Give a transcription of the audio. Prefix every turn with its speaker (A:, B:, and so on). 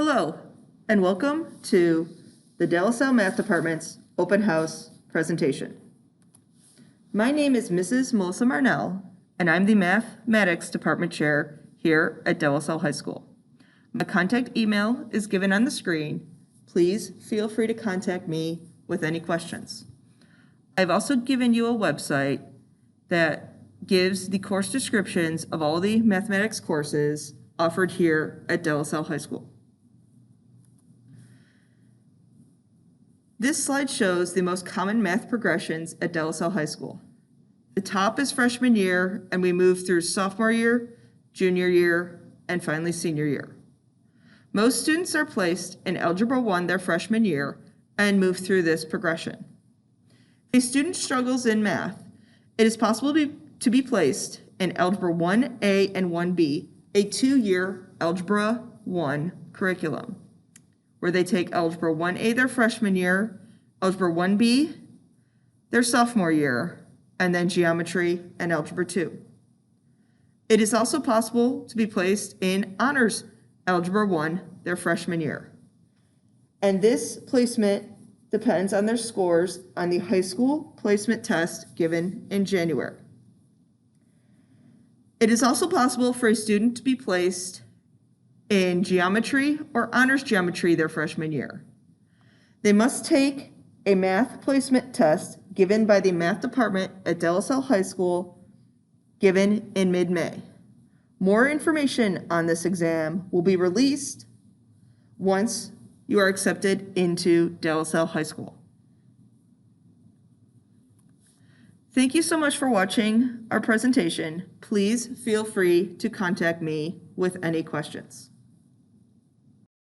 A: Hello, and welcome to the DLS Math Department's Open House presentation. My name is Mrs. Melissa Marnell, and I'm the Mathematics Department Chair here at DLS High School. My contact email is given on the screen. Please feel free to contact me with any questions. I've also given you a website that gives the course descriptions of all the mathematics courses offered here at DLS High School. This slide shows the most common math progressions at DLS High School. The top is freshman year, and we move through sophomore year, junior year, and finally senior year. Most students are placed in Algebra 1 their freshman year and move through this progression. If a student struggles in math, it is possible to be placed in Algebra 1A and 1B, a 2-year Algebra 1 curriculum, where they take Algebra 1A their freshman year, Algebra 1B their sophomore year, and then Geometry and Algebra 2. It is also possible to be placed in Honors Algebra 1 their freshman year. And this placement depends on their scores on the high school placement test given in January. It is also possible for a student to be placed in Geometry or Honors Geometry their freshman year. They must take a math placement test given by the math department at DLS High School given in mid-May. More information on this exam will be released once you are accepted into DLS High School. Thank you so much for watching our presentation. Please feel free to contact me with any questions.